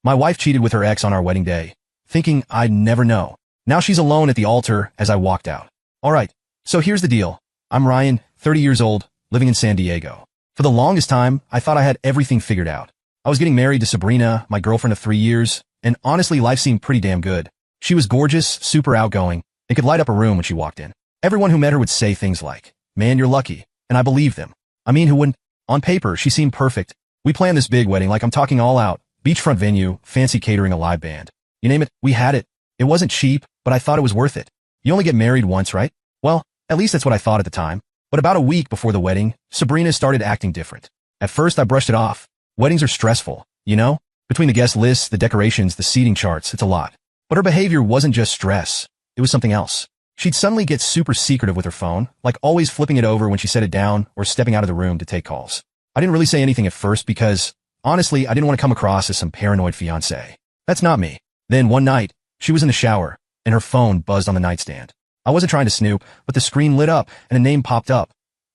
My wife cheated with her ex on our wedding day, thinking I'd never know. Now she's alone at the altar as I walked out. Alright, so here's the deal. I'm Ryan, 30 years old, living in San Diego. For the longest time, I thought I had everything figured out. I was getting married to Sabrina, my girlfriend of 3 years, and honestly life seemed pretty damn good. She was gorgeous, super outgoing, and could light up a room when she walked in. Everyone who met her would say things like, "Man, you're lucky," and I believed them. I mean, who wouldn't? On paper, she seemed perfect. We planned this big wedding, like I'm talking all out, beachfront venue, fancy catering, a live band. You name it, we had it. It wasn't cheap, but I thought it was worth it. You only get married once, right? Well, at least that's what I thought at the time. But about a week before the wedding, Sabrina started acting different. At first, I brushed it off. Weddings are stressful, you know? Between the guest lists, the decorations, the seating charts, it's a lot. But her behavior wasn't just stress. It was something else. She'd suddenly get super secretive with her phone, like always flipping it over when she set it down or stepping out of the room to take calls. I didn't really say anything at first because, honestly, I didn't want to come across as some paranoid fiancé. That's not me. Then one night, she was in the shower, and her phone buzzed on the nightstand. I wasn't trying to snoop, but the screen lit up, and a name popped up.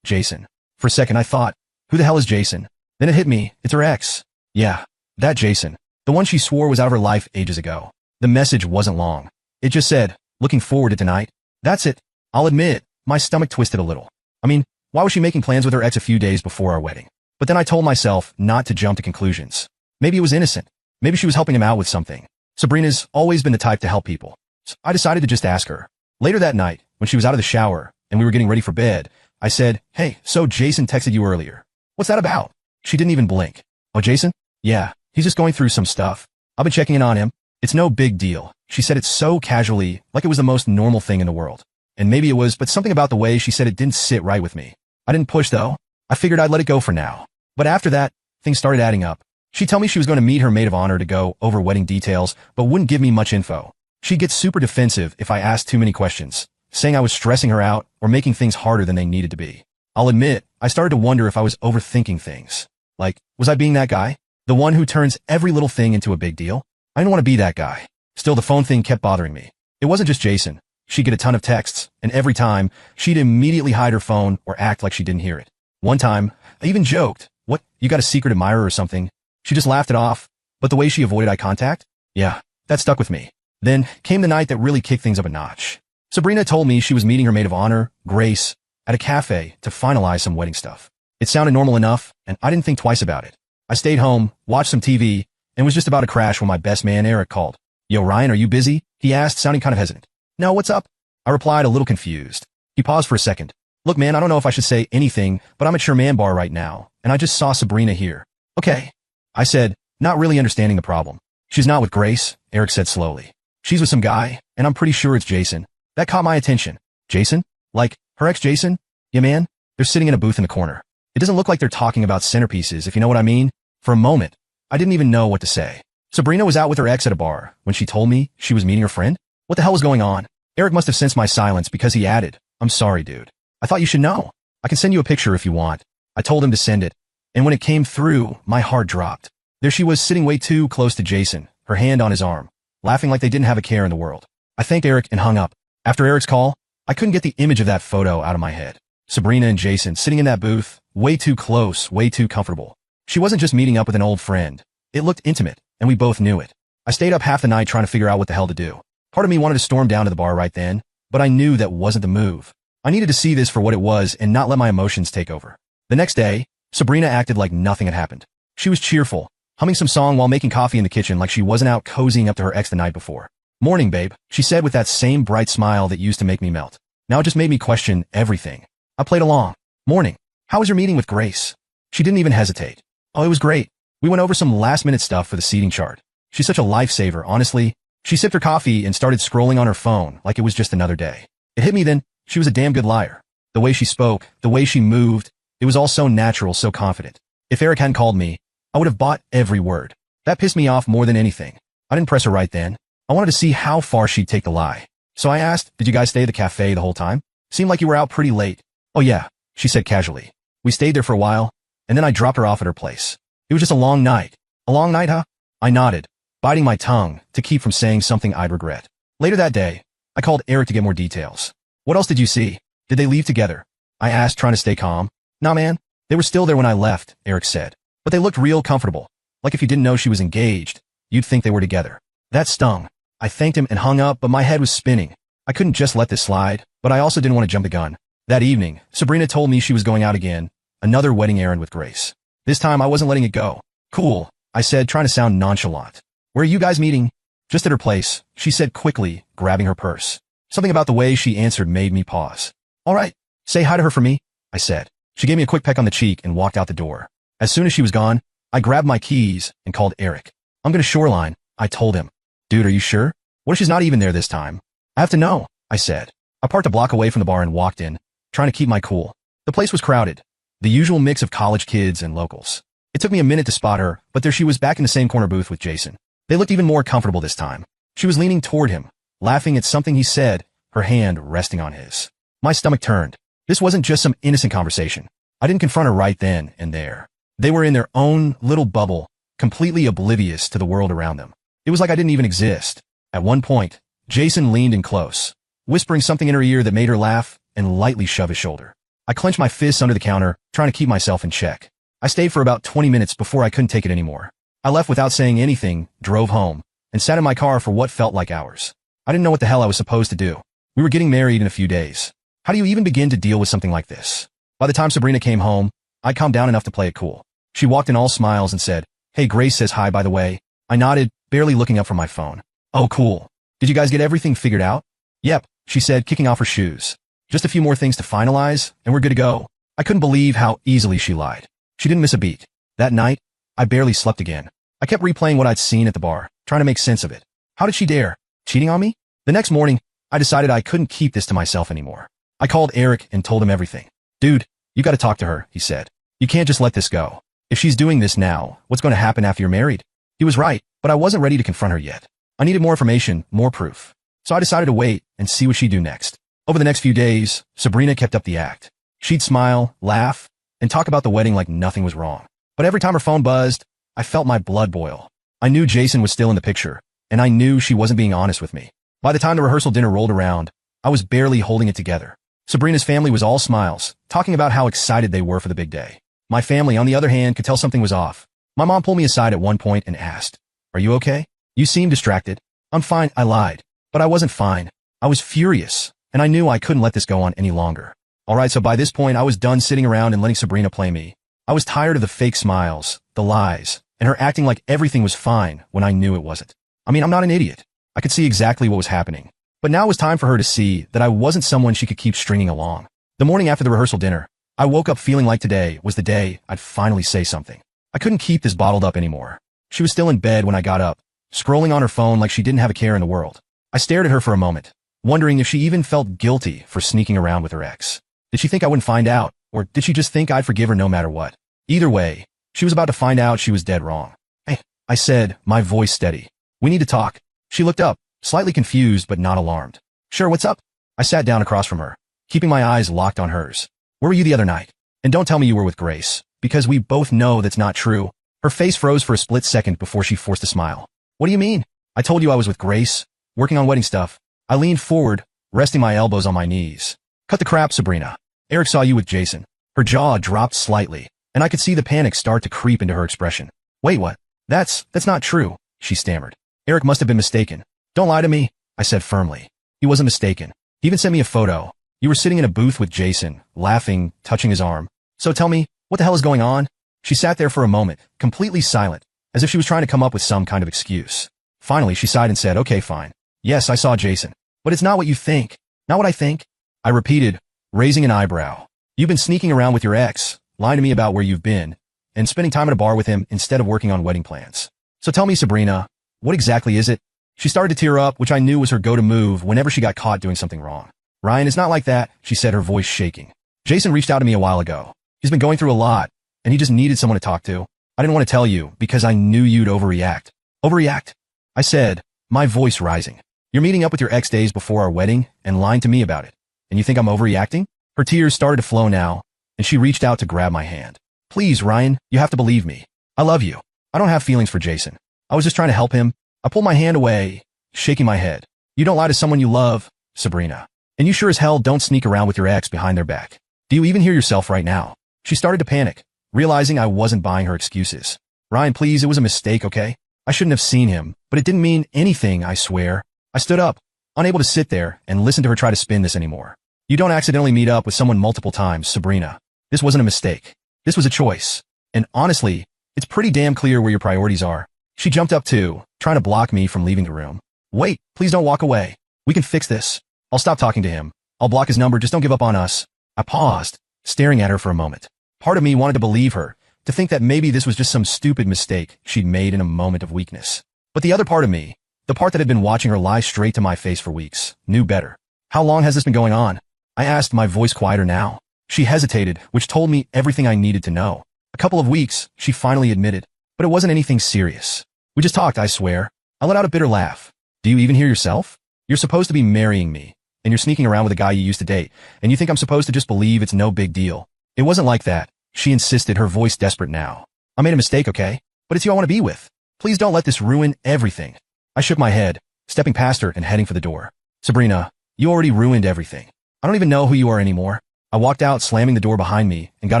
Jason. For a second, I thought, who the hell is Jason? Then it hit me, it's her ex. Yeah, that Jason. The one she swore was out of her life ages ago. The message wasn't long. It just said, "Looking forward to tonight." That's it. I'll admit, my stomach twisted a little. I mean, why was she making plans with her ex a few days before our wedding? But then I told myself not to jump to conclusions. Maybe it was innocent. Maybe she was helping him out with something. Sabrina's always been the type to help people. So I decided to just ask her. Later that night, when she was out of the shower and we were getting ready for bed, I said, "Hey, so Jason texted you earlier. What's that about?" She didn't even blink. "Oh, Jason? Yeah, he's just going through some stuff. I've been checking in on him. It's no big deal." She said it so casually, like it was the most normal thing in the world. And maybe it was, but something about the way she said it didn't sit right with me. I didn't push though. I figured I'd let it go for now. But after that, things started adding up. She'd tell me she was going to meet her maid of honor to go over wedding details, but wouldn't give me much info. She'd get super defensive if I asked too many questions, saying I was stressing her out or making things harder than they needed to be. I'll admit, I started to wonder if I was overthinking things. Like, was I being that guy? The one who turns every little thing into a big deal? I didn't want to be that guy. Still, the phone thing kept bothering me. It wasn't just Jason. She'd get a ton of texts, and every time, she'd immediately hide her phone or act like she didn't hear it. One time, I even joked, "What, you got a secret admirer or something?" She just laughed it off, but the way she avoided eye contact? Yeah, that stuck with me. Then came the night that really kicked things up a notch. Sabrina told me she was meeting her maid of honor, Grace, at a cafe to finalize some wedding stuff. It sounded normal enough, and I didn't think twice about it. I stayed home, watched some TV, and was just about to crash when my best man Eric called. "Yo, Ryan, are you busy?" he asked, sounding kind of hesitant. "No, what's up?" I replied, a little confused. He paused for a second. "Look, man, I don't know if I should say anything, but I'm at your man bar right now, and I just saw Sabrina here." "Okay," I said, not really understanding the problem. "She's not with Grace," Eric said slowly. "She's with some guy, and I'm pretty sure it's Jason." That caught my attention. "Jason? Like, her ex-Jason?" "Yeah, man, they're sitting in a booth in the corner. It doesn't look like they're talking about centerpieces, if you know what I mean." For a moment, I didn't even know what to say. Sabrina was out with her ex at a bar when she told me she was meeting her friend? What the hell was going on? Eric must have sensed my silence because he added, "I'm sorry, dude. I thought you should know. I can send you a picture if you want." I told him to send it, and when it came through, my heart dropped. There she was sitting way too close to Jason, her hand on his arm, laughing like they didn't have a care in the world. I thanked Eric and hung up. After Eric's call, I couldn't get the image of that photo out of my head. Sabrina and Jason sitting in that booth, way too close, way too comfortable. She wasn't just meeting up with an old friend. It looked intimate, and we both knew it. I stayed up half the night trying to figure out what the hell to do. Part of me wanted to storm down to the bar right then, but I knew that wasn't the move. I needed to see this for what it was and not let my emotions take over. The next day, Sabrina acted like nothing had happened. She was cheerful, humming some song while making coffee in the kitchen like she wasn't out cozying up to her ex the night before. "Morning, babe," she said with that same bright smile that used to make me melt. Now it just made me question everything. I played along. "Morning. How was your meeting with Grace?" She didn't even hesitate. "Oh, it was great. We went over some last-minute stuff for the seating chart. She's such a lifesaver, honestly." She sipped her coffee and started scrolling on her phone like it was just another day. It hit me then, she was a damn good liar. The way she spoke, the way she moved, it was all so natural, so confident. If Eric hadn't called me, I would have bought every word. That pissed me off more than anything. I didn't press her right then. I wanted to see how far she'd take the lie. So I asked, "Did you guys stay at the cafe the whole time? Seemed like you were out pretty late." "Oh yeah," she said casually. "We stayed there for a while, and then I dropped her off at her place. It was just a long night." "A long night, huh?" I nodded, biting my tongue to keep from saying something I'd regret. Later that day, I called Eric to get more details. "What else did you see? Did they leave together?" I asked, trying to stay calm. "Nah, man. They were still there when I left," Eric said. "But they looked real comfortable, like if you didn't know she was engaged. you'd think they were together. That stung. I thanked him and hung up, but my head was spinning. I couldn't just let this slide, but I also didn't want to jump the gun. That evening, Sabrina told me she was going out again, another wedding errand with Grace. This time I wasn't letting it go. Cool, I said, trying to sound nonchalant. Where are you guys meeting? Just at her place, she said quickly, grabbing her purse. Something about the way she answered made me pause. All right, say hi to her for me, I said. She gave me a quick peck on the cheek and walked out the door. As soon as she was gone, I grabbed my keys and called Eric. I'm going to Shoreline, I told him. Dude, are you sure? What if she's not even there this time? I have to know, I said. I parked a block away from the bar and walked in, trying to keep my cool. The place was crowded, the usual mix of college kids and locals. It took me a minute to spot her, but there she was back in the same corner booth with Jason. They looked even more comfortable this time. She was leaning toward him, laughing at something he said, her hand resting on his. My stomach turned. This wasn't just some innocent conversation. I didn't confront her right then and there. They were in their own little bubble, completely oblivious to the world around them. It was like I didn't even exist. At one point, Jason leaned in close, whispering something in her ear that made her laugh and lightly shove his shoulder. I clenched my fists under the counter, trying to keep myself in check. I stayed for about 20 minutes before I couldn't take it anymore. I left without saying anything, drove home, and sat in my car for what felt like hours. I didn't know what the hell I was supposed to do. We were getting married in a few days. How do you even begin to deal with something like this? By the time Sabrina came home, I calmed down enough to play it cool. She walked in all smiles and said, "Hey, Grace says hi, by the way." I nodded, barely looking up from my phone. "Oh, cool. Did you guys get everything figured out?" "Yep," she said, kicking off her shoes. "Just a few more things to finalize, and we're good to go." I couldn't believe how easily she lied. She didn't miss a beat. That night, I barely slept again. I kept replaying what I'd seen at the bar, trying to make sense of it. How did she dare? Cheating on me? The next morning, I decided I couldn't keep this to myself anymore. I called Eric and told him everything. "Dude, you gotta talk to her," he said. "You can't just let this go. If she's doing this now, what's going to happen after you're married?" He was right, but I wasn't ready to confront her yet. I needed more information, more proof. So I decided to wait and see what she'd do next. Over the next few days, Sabrina kept up the act. She'd smile, laugh, and talk about the wedding like nothing was wrong. But every time her phone buzzed, I felt my blood boil. I knew Jason was still in the picture, and I knew she wasn't being honest with me. By the time the rehearsal dinner rolled around, I was barely holding it together. Sabrina's family was all smiles, talking about how excited they were for the big day. My family, on the other hand, could tell something was off. My mom pulled me aside at one point and asked, "Are you okay? You seem distracted." "I'm fine," I lied. But I wasn't fine. I was furious, and I knew I couldn't let this go on any longer. Alright, so by this point I was done sitting around and letting Sabrina play me. I was tired of the fake smiles, the lies, and her acting like everything was fine when I knew it wasn't. I mean, I'm not an idiot. I could see exactly what was happening. But now it was time for her to see that I wasn't someone she could keep stringing along. The morning after the rehearsal dinner, I woke up feeling like today was the day I'd finally say something. I couldn't keep this bottled up anymore. She was still in bed when I got up, scrolling on her phone like she didn't have a care in the world. I stared at her for a moment, wondering if she even felt guilty for sneaking around with her ex. Did she think I wouldn't find out, or did she just think I'd forgive her no matter what? Either way, she was about to find out she was dead wrong. "Hey," I said, my voice steady. "We need to talk." She looked up, slightly confused but not alarmed. "Sure, what's up?" I sat down across from her, keeping my eyes locked on hers. "Where were you the other night? And don't tell me you were with Grace, because we both know that's not true." Her face froze for a split second before she forced a smile. "What do you mean?" "I told you I was with Grace, working on wedding stuff." I leaned forward, resting my elbows on my knees. "Cut the crap, Sabrina. Eric saw you with Jason." Her jaw dropped slightly, and I could see the panic start to creep into her expression. "Wait, what? That's not true," she stammered. "Eric must have been mistaken." "Don't lie to me," I said firmly. "He wasn't mistaken. He even sent me a photo. You were sitting in a booth with Jason, laughing, touching his arm. So tell me, what the hell is going on?" She sat there for a moment, completely silent, as if she was trying to come up with some kind of excuse. Finally, she sighed and said, "Okay, fine. Yes, I saw Jason. But it's not what you think." "Not what I think?" I repeated, raising an eyebrow. "You've been sneaking around with your ex, lying to me about where you've been, and spending time at a bar with him instead of working on wedding plans. So tell me, Sabrina, what exactly is it?" She started to tear up, which I knew was her go-to move whenever she got caught doing something wrong. "Ryan, it's not like that," she said, her voice shaking. "Jason reached out to me a while ago. He's been going through a lot, and he just needed someone to talk to. I didn't want to tell you because I knew you'd overreact." "Overreact?" I said, my voice rising. "You're meeting up with your ex days before our wedding and lying to me about it. And you think I'm overreacting?" Her tears started to flow now, and she reached out to grab my hand. "Please, Ryan, you have to believe me. I love you. I don't have feelings for Jason. I was just trying to help him." I pulled my hand away, shaking my head. "You don't lie to someone you love, Sabrina. And you sure as hell don't sneak around with your ex behind their back. Do you even hear yourself right now?" She started to panic, realizing I wasn't buying her excuses. "Ryan, please, it was a mistake, okay? I shouldn't have seen him, but it didn't mean anything, I swear. I stood up, unable to sit there and listen to her try to spin this anymore. You don't accidentally meet up with someone multiple times, Sabrina. This wasn't a mistake. This was a choice. And honestly, it's pretty damn clear where your priorities are. She jumped up too, trying to block me from leaving the room. Wait, please don't walk away. We can fix this. I'll stop talking to him. I'll block his number, just don't give up on us. I paused, staring at her for a moment. Part of me wanted to believe her, to think that maybe this was just some stupid mistake she'd made in a moment of weakness. But the other part of me, the part that had been watching her lie straight to my face for weeks, knew better. How long has this been going on? I asked, my voice quieter now. She hesitated, which told me everything I needed to know. A couple of weeks, she finally admitted. But it wasn't anything serious. We just talked, I swear. I let out a bitter laugh. Do you even hear yourself? You're supposed to be marrying me, and you're sneaking around with a guy you used to date, and you think I'm supposed to just believe it's no big deal. It wasn't like that, she insisted, her voice desperate now. I made a mistake, okay? But it's you I want to be with. Please don't let this ruin everything. I shook my head, stepping past her and heading for the door. Sabrina, you already ruined everything. I don't even know who you are anymore. I walked out, slamming the door behind me, and got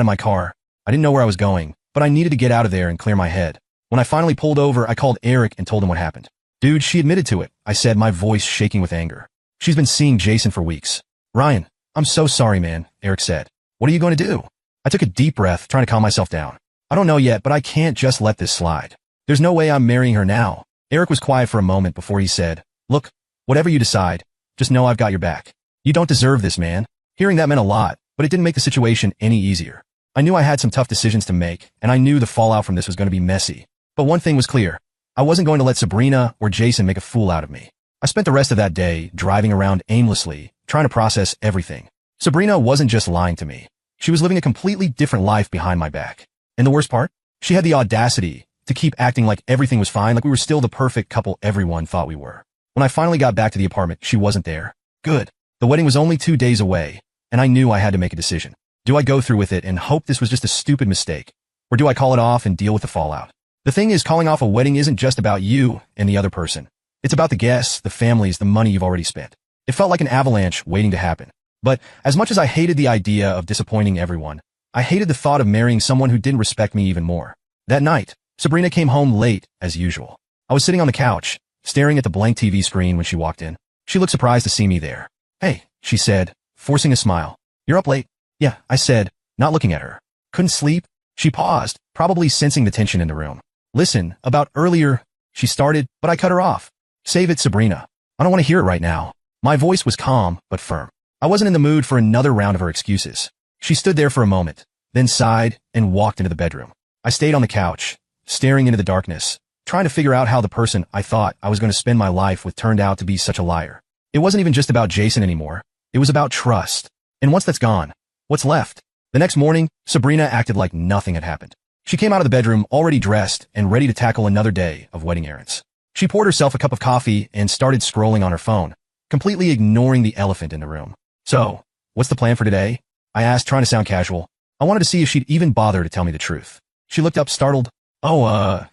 in my car. I didn't know where I was going, but I needed to get out of there and clear my head. When I finally pulled over, I called Eric and told him what happened. Dude, she admitted to it, I said, my voice shaking with anger. She's been seeing Jason for weeks. Ryan, I'm so sorry, man, Eric said. What are you going to do? I took a deep breath, trying to calm myself down. I don't know yet, but I can't just let this slide. There's no way I'm marrying her now. Eric was quiet for a moment before he said, look, whatever you decide, just know I've got your back. You don't deserve this, man. Hearing that meant a lot, but it didn't make the situation any easier. I knew I had some tough decisions to make, and I knew the fallout from this was going to be messy. But one thing was clear. I wasn't going to let Sabrina or Jason make a fool out of me. I spent the rest of that day driving around aimlessly, trying to process everything. Sabrina wasn't just lying to me. She was living a completely different life behind my back. And the worst part? She had the audacity to keep acting like everything was fine, like we were still the perfect couple everyone thought we were. When I finally got back to the apartment, she wasn't there. Good. The wedding was only 2 days away, and I knew I had to make a decision. Do I go through with it and hope this was just a stupid mistake? Or do I call it off and deal with the fallout? The thing is, calling off a wedding isn't just about you and the other person. It's about the guests, the families, the money you've already spent. It felt like an avalanche waiting to happen. But as much as I hated the idea of disappointing everyone, I hated the thought of marrying someone who didn't respect me even more. That night, Sabrina came home late, as usual. I was sitting on the couch, staring at the blank TV screen when she walked in. She looked surprised to see me there. Hey, she said, forcing a smile. You're up late? Yeah, I said, not looking at her. Couldn't sleep? She paused, probably sensing the tension in the room. Listen, about earlier, she started, but I cut her off. Save it, Sabrina. I don't want to hear it right now. My voice was calm, but firm. I wasn't in the mood for another round of her excuses. She stood there for a moment, then sighed and walked into the bedroom. I stayed on the couch, staring into the darkness, trying to figure out how the person I thought I was going to spend my life with turned out to be such a liar. It wasn't even just about Jason anymore. It was about trust. And once that's gone, what's left? The next morning, Sabrina acted like nothing had happened. She came out of the bedroom already dressed and ready to tackle another day of wedding errands. She poured herself a cup of coffee and started scrolling on her phone, completely ignoring the elephant in the room. So, what's the plan for today? I asked, trying to sound casual. I wanted to see if she'd even bother to tell me the truth. She looked up, startled.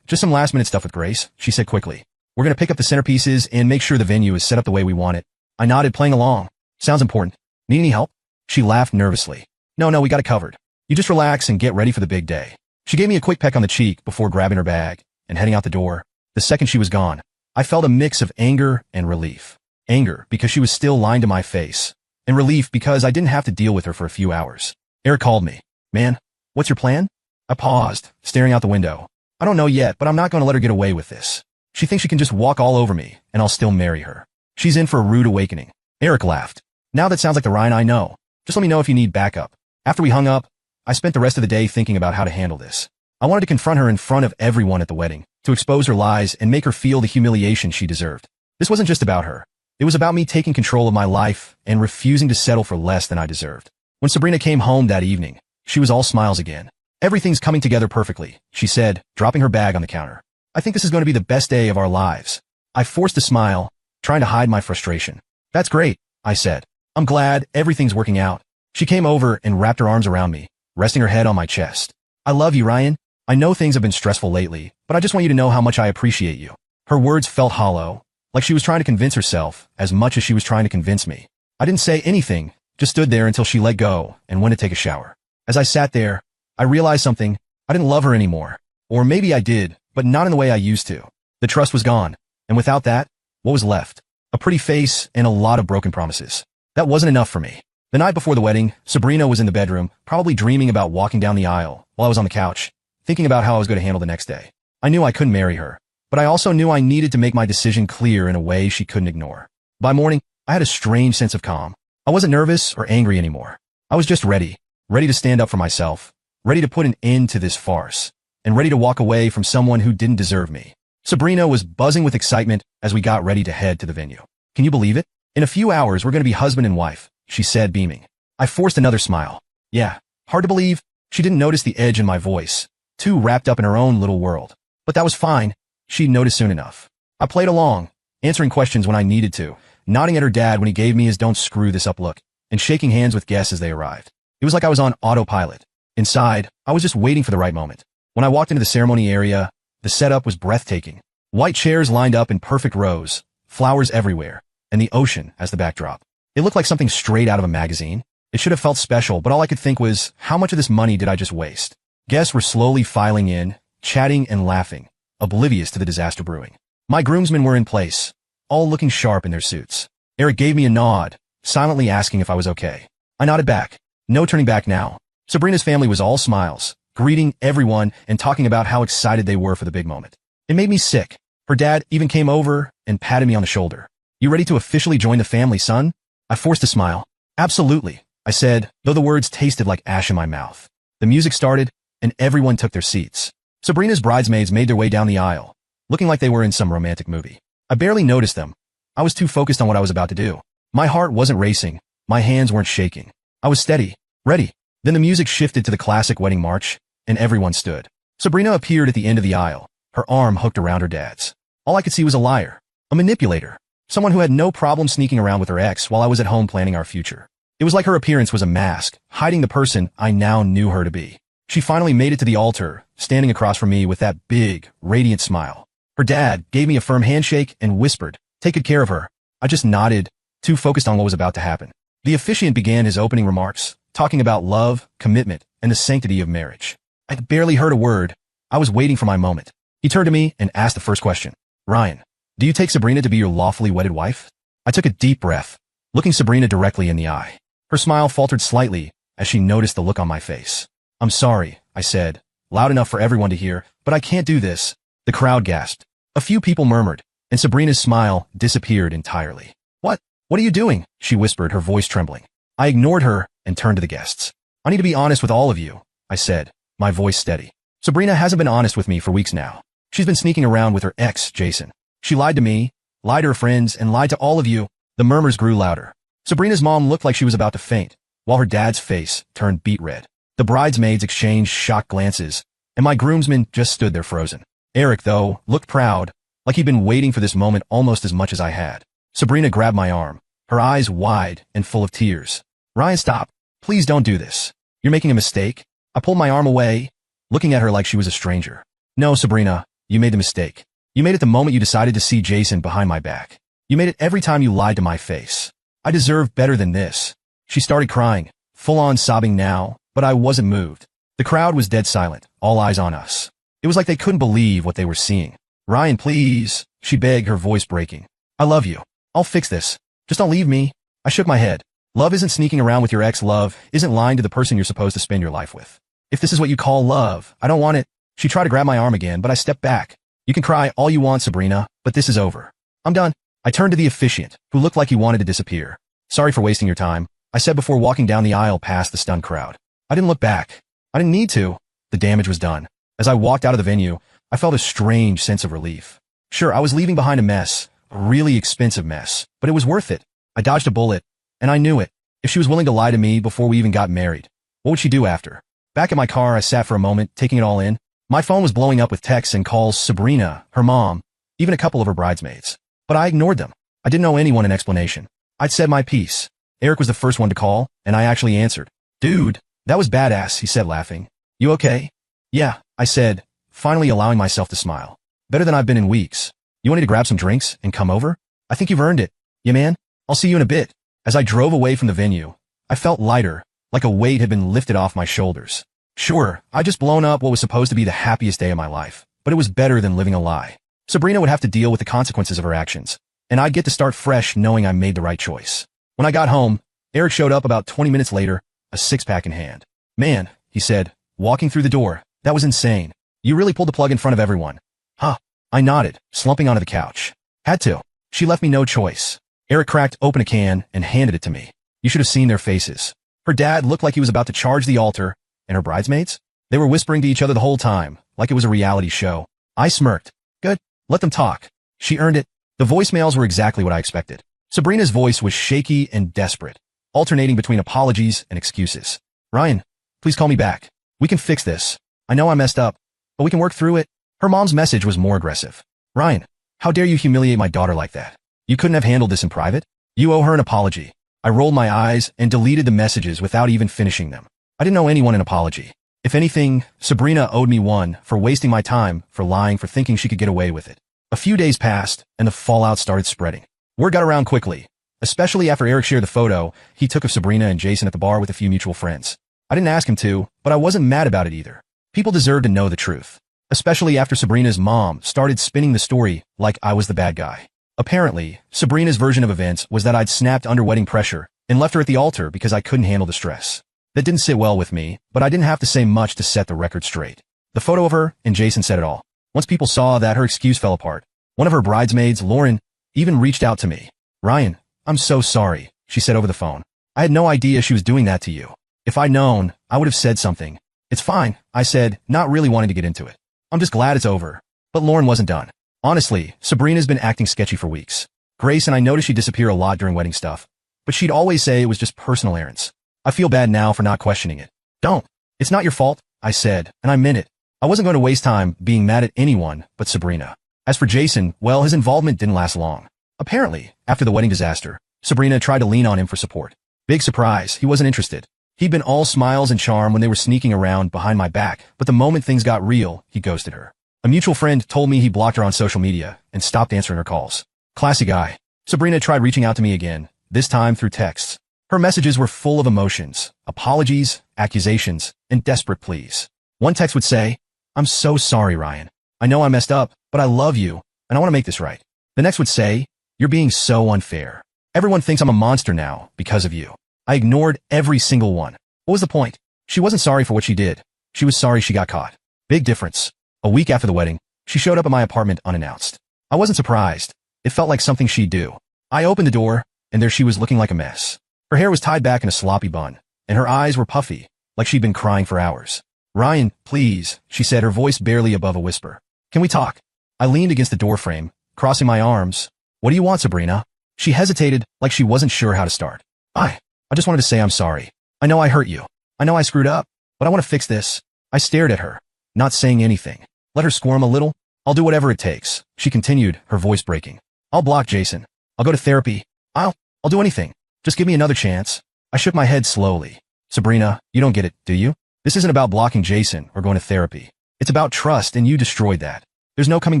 Just some last-minute stuff with Grace, she said quickly. We're going to pick up the centerpieces and make sure the venue is set up the way we want it. I nodded, playing along. Sounds important. Need any help? She laughed nervously. No, we got it covered. You just relax and get ready for the big day. She gave me a quick peck on the cheek before grabbing her bag and heading out the door. The second she was gone, I felt a mix of anger and relief. Anger because she was still lying to my face, and relief because I didn't have to deal with her for a few hours. Eric called me. Man, what's your plan? I paused, staring out the window. I don't know yet, but I'm not going to let her get away with this. She thinks she can just walk all over me, and I'll still marry her. She's in for a rude awakening. Eric laughed. Now that sounds like the Ryan I know. Just let me know if you need backup. After we hung up, I spent the rest of the day thinking about how to handle this. I wanted to confront her in front of everyone at the wedding, to expose her lies and make her feel the humiliation she deserved. This wasn't just about her. It was about me taking control of my life and refusing to settle for less than I deserved. When Sabrina came home that evening, she was all smiles again. Everything's coming together perfectly, she said, dropping her bag on the counter. I think this is going to be the best day of our lives. I forced a smile, trying to hide my frustration. That's great, I said. I'm glad everything's working out. She came over and wrapped her arms around me, resting her head on my chest. I love you, Ryan. I know things have been stressful lately, but I just want you to know how much I appreciate you. Her words felt hollow, like she was trying to convince herself as much as she was trying to convince me. I didn't say anything, just stood there until she let go and went to take a shower. As I sat there, I realized something. I didn't love her anymore. Or maybe I did, but not in the way I used to. The trust was gone, and without that, what was left? A pretty face and a lot of broken promises. That wasn't enough for me. The night before the wedding, Sabrina was in the bedroom, probably dreaming about walking down the aisle, while I was on the couch, thinking about how I was going to handle the next day. I knew I couldn't marry her, but I also knew I needed to make my decision clear in a way she couldn't ignore. By morning, I had a strange sense of calm. I wasn't nervous or angry anymore. I was just ready to stand up for myself, ready to put an end to this farce, and ready to walk away from someone who didn't deserve me. Sabrina was buzzing with excitement as we got ready to head to the venue. Can you believe it? In a few hours, we're going to be husband and wife, she said, beaming. I forced another smile. Yeah, hard to believe. She didn't notice the edge in my voice, too wrapped up in her own little world. But that was fine. She'd notice soon enough. I played along, answering questions when I needed to, nodding at her dad when he gave me his "don't screw this up" look, and shaking hands with guests as they arrived. It was like I was on autopilot. Inside, I was just waiting for the right moment. When I walked into the ceremony area, the setup was breathtaking. White chairs lined up in perfect rows, flowers everywhere, and the ocean as the backdrop. It looked like something straight out of a magazine. It should have felt special, but all I could think was, how much of this money did I just waste? Guests were slowly filing in, chatting and laughing, oblivious to the disaster brewing. My groomsmen were in place, all looking sharp in their suits. Eric gave me a nod, silently asking if I was okay. I nodded back. No turning back now. Sabrina's family was all smiles, greeting everyone and talking about how excited they were for the big moment. It made me sick. Her dad even came over and patted me on the shoulder. You ready to officially join the family, son? I forced a smile. Absolutely, I said, though the words tasted like ash in my mouth. The music started, and everyone took their seats. Sabrina's bridesmaids made their way down the aisle, looking like they were in some romantic movie. I barely noticed them. I was too focused on what I was about to do. My heart wasn't racing. My hands weren't shaking. I was steady, ready. Then the music shifted to the classic wedding march, and everyone stood. Sabrina appeared at the end of the aisle, her arm hooked around her dad's. All I could see was a liar, a manipulator, someone who had no problem sneaking around with her ex while I was at home planning our future. It was like her appearance was a mask, hiding the person I now knew her to be. She finally made it to the altar, standing across from me with that big, radiant smile. Her dad gave me a firm handshake and whispered, "Take good care of her." I just nodded, too focused on what was about to happen. The officiant began his opening remarks, talking about love, commitment, and the sanctity of marriage. I'd barely heard a word. I was waiting for my moment. He turned to me and asked the first question. "Ryan, do you take Sabrina to be your lawfully wedded wife?" I took a deep breath, looking Sabrina directly in the eye. Her smile faltered slightly as she noticed the look on my face. "I'm sorry," I said, loud enough for everyone to hear, "but I can't do this." The crowd gasped. A few people murmured, and Sabrina's smile disappeared entirely. What are you doing?" she whispered, her voice trembling. I ignored her and turned to the guests. "I need to be honest with all of you," I said, my voice steady. "Sabrina hasn't been honest with me for weeks now. She's been sneaking around with her ex, Jason. She lied to me, lied to her friends, and lied to all of you." The murmurs grew louder. Sabrina's mom looked like she was about to faint, while her dad's face turned beet red. The bridesmaids exchanged shocked glances, and my groomsmen just stood there frozen. Eric, though, looked proud, like he'd been waiting for this moment almost as much as I had. Sabrina grabbed my arm, her eyes wide and full of tears. "Ryan, stop. Please don't do this. You're making a mistake." I pulled my arm away, looking at her like she was a stranger. "No, Sabrina, you made the mistake. You made it the moment you decided to see Jason behind my back. You made it every time you lied to my face. I deserve better than this." She started crying, full-on sobbing now, but I wasn't moved. The crowd was dead silent, all eyes on us. It was like they couldn't believe what they were seeing. "Ryan, please," she begged, her voice breaking. "I love you. I'll fix this. Just don't leave me." I shook my head. Love isn't sneaking around with your ex. Love isn't lying to the person you're supposed to spend your life with. If this is what you call love, I don't want it. She tried to grab my arm again, but I stepped back. "You can cry all you want, Sabrina, but this is over. I'm done." I turned to the officiant, who looked like he wanted to disappear. "Sorry for wasting your time," I said before walking down the aisle past the stunned crowd. I didn't look back. I didn't need to. The damage was done. As I walked out of the venue, I felt a strange sense of relief. Sure, I was leaving behind a mess, a really expensive mess, but it was worth it. I dodged a bullet, and I knew it. If she was willing to lie to me before we even got married, what would she do after? Back at my car, I sat for a moment, taking it all in. My phone was blowing up with texts and calls, Sabrina, her mom, even a couple of her bridesmaids. But I ignored them. I didn't owe anyone an explanation. I'd said my piece. Eric was the first one to call, and I actually answered. "Dude, that was badass," he said, laughing. "You okay?" "Yeah," I said, finally allowing myself to smile. "Better than I've been in weeks. You want me to grab some drinks and come over? I think you've earned it. Yeah, man? I'll see you in a bit." As I drove away from the venue, I felt lighter, like a weight had been lifted off my shoulders. Sure, I'd just blown up what was supposed to be the happiest day of my life, but it was better than living a lie. Sabrina would have to deal with the consequences of her actions, and I'd get to start fresh knowing I made the right choice. When I got home, Eric showed up about 20 minutes later, a six-pack in hand. "Man," he said, walking through the door, "that was insane. You really pulled the plug in front of everyone." "Huh." I nodded, slumping onto the couch. "Had to. She left me no choice." Eric cracked open a can and handed it to me. You should have seen their faces. Her dad looked like he was about to charge the altar, and her bridesmaids? They were whispering to each other the whole time, like it was a reality show. I smirked. "Good. Let them talk." She earned it. The voicemails were exactly what I expected. Sabrina's voice was shaky and desperate, alternating between apologies and excuses. "Ryan, please call me back. We can fix this. I know I messed up, but we can work through it." Her mom's message was more aggressive. "Ryan, how dare you humiliate my daughter like that? You couldn't have handled this in private? You owe her an apology." I rolled my eyes and deleted the messages without even finishing them. I didn't owe anyone an apology. If anything, Sabrina owed me one for wasting my time, for lying, for thinking she could get away with it. A few days passed, and the fallout started spreading. Word got around quickly, especially after Eric shared the photo he took of Sabrina and Jason at the bar with a few mutual friends. I didn't ask him to, but I wasn't mad about it either. People deserved to know the truth, especially after Sabrina's mom started spinning the story like I was the bad guy. Apparently, Sabrina's version of events was that I'd snapped under wedding pressure and left her at the altar because I couldn't handle the stress. That didn't sit well with me, but I didn't have to say much to set the record straight. The photo of her and Jason said it all. Once people saw that, her excuse fell apart. One of her bridesmaids, Lauren, even reached out to me. "Ryan, I'm so sorry," she said over the phone. "I had no idea she was doing that to you. If I'd known, I would have said something." "It's fine," I said, not really wanting to get into it. "I'm just glad it's over." But Lauren wasn't done. Honestly, Sabrina's been acting sketchy for weeks. Grace and I noticed she'd disappear a lot during wedding stuff, but she'd always say it was just personal errands. I feel bad now for not questioning it. "Don't. It's not your fault," I said, and I meant it. I wasn't going to waste time being mad at anyone but Sabrina. As for Jason, well, his involvement didn't last long. Apparently, after the wedding disaster, Sabrina tried to lean on him for support. Big surprise, he wasn't interested. He'd been all smiles and charm when they were sneaking around behind my back, but the moment things got real, he ghosted her. A mutual friend told me he blocked her on social media and stopped answering her calls. Classy guy. Sabrina tried reaching out to me again, this time through texts. Her messages were full of emotions, apologies, accusations, and desperate pleas. One text would say, "I'm so sorry, Ryan. I know I messed up, but I love you, and I want to make this right." The next would say, "You're being so unfair. Everyone thinks I'm a monster now because of you." I ignored every single one. What was the point? She wasn't sorry for what she did. She was sorry she got caught. Big difference. A week after the wedding, she showed up at my apartment unannounced. I wasn't surprised. It felt like something she'd do. I opened the door, and there she was looking like a mess. Her hair was tied back in a sloppy bun, and her eyes were puffy, like she'd been crying for hours. "Ryan, please," she said, her voice barely above a whisper. "Can we talk?" I leaned against the doorframe, crossing my arms. "What do you want, Sabrina?" She hesitated, like she wasn't sure how to start. I just wanted to say I'm sorry. I know I hurt you. I know I screwed up, but I want to fix this." I stared at her, not saying anything. Let her squirm a little. "I'll do whatever it takes," she continued, her voice breaking. "I'll block Jason. I'll go to therapy. I'll do anything. Just give me another chance." I shook my head slowly. "Sabrina, you don't get it, do you? This isn't about blocking Jason or going to therapy. It's about trust, and you destroyed that. There's no coming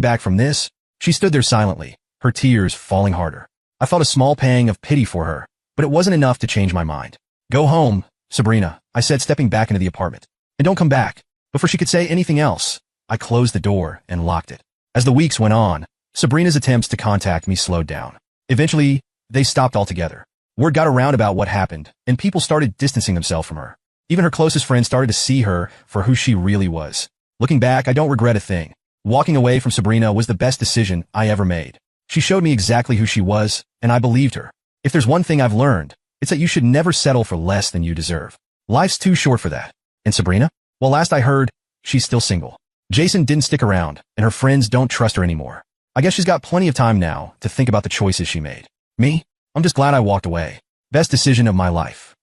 back from this." She stood there silently, her tears falling harder. I felt a small pang of pity for her, but it wasn't enough to change my mind. "Go home, Sabrina," I said, stepping back into the apartment. "And don't come back." Before she could say anything else, I closed the door and locked it. As the weeks went on, Sabrina's attempts to contact me slowed down. Eventually, they stopped altogether. Word got around about what happened, and people started distancing themselves from her. Even her closest friends started to see her for who she really was. Looking back, I don't regret a thing. Walking away from Sabrina was the best decision I ever made. She showed me exactly who she was, and I believed her. If there's one thing I've learned, it's that you should never settle for less than you deserve. Life's too short for that. And Sabrina? Well, last I heard, she's still single. Jason didn't stick around, and her friends don't trust her anymore. I guess she's got plenty of time now to think about the choices she made. Me? I'm just glad I walked away. Best decision of my life.